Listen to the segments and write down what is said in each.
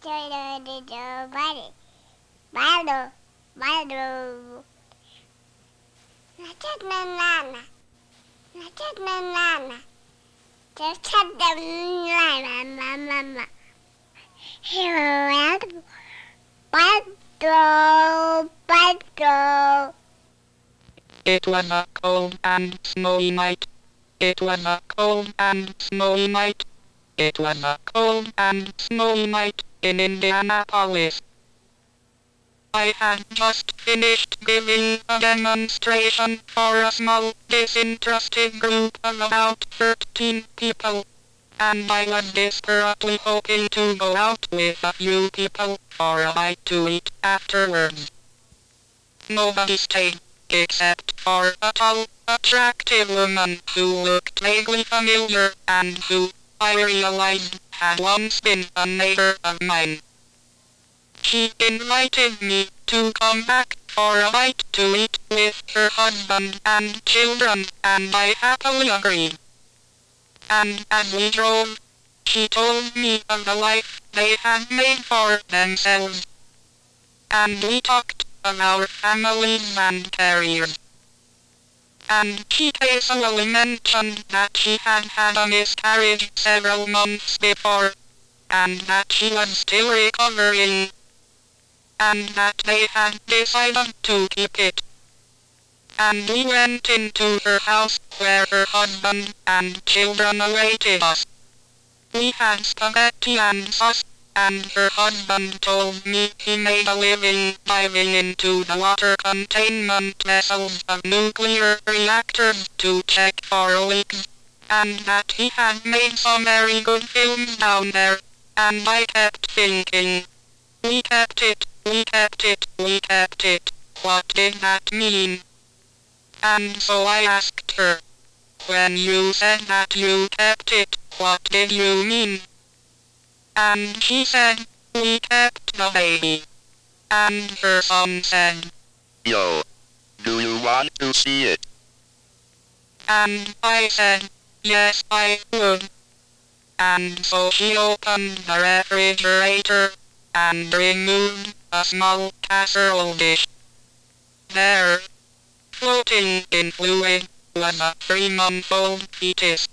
Daddy, body, bado, bado. Nachat na nana, nachat na nana, nachat na nana, mama. Here, bado, bado. It was a cold and snowy night. It was a cold and snowy night. It was a cold and snowy night in Indianapolis. I had just finished giving a demonstration for a small, disinterested group of about 13 people, and I was desperately hoping to go out with a few people for a bite to eat afterwards. Nobody stayed, except for a tall, attractive woman who looked vaguely familiar and who, I realized, had once been a neighbor of mine. She invited me to come back for a bite to eat with her husband and children, and I happily agreed. And as we drove, she told me of the life they had made for themselves. And we talked of our families and careers. And she casually mentioned that she had had a miscarriage several months before, and that she was still recovering, and that they had decided to keep it. And we went into her house where her husband and children awaited us. We had spaghetti and sauce, and her husband told me he made a living diving into the water containment vessels of nuclear reactors to check for leaks, and that he had made some very good films down there, and I kept thinking, we kept it, we kept it, we kept it, what did that mean? And so I asked her, when you said that you kept it, what did you mean? And she said, we kept the baby. And her son said, Yo, do you want to see it? And I said, yes I would. And so she opened the refrigerator and removed a small casserole dish. There, floating in fluid, was a 3-month-old fetus.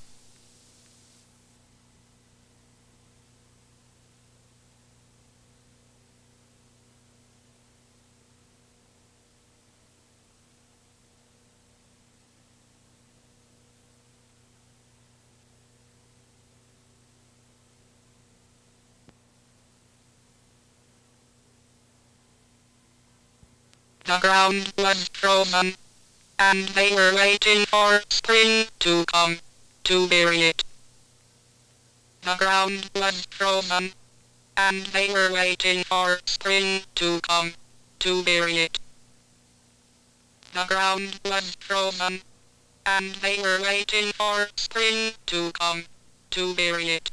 The ground was frozen, and they were waiting for spring to come to bury it. The ground was frozen, and they were waiting for spring to come to bury it. The ground was frozen, and they were waiting for spring to come to bury it.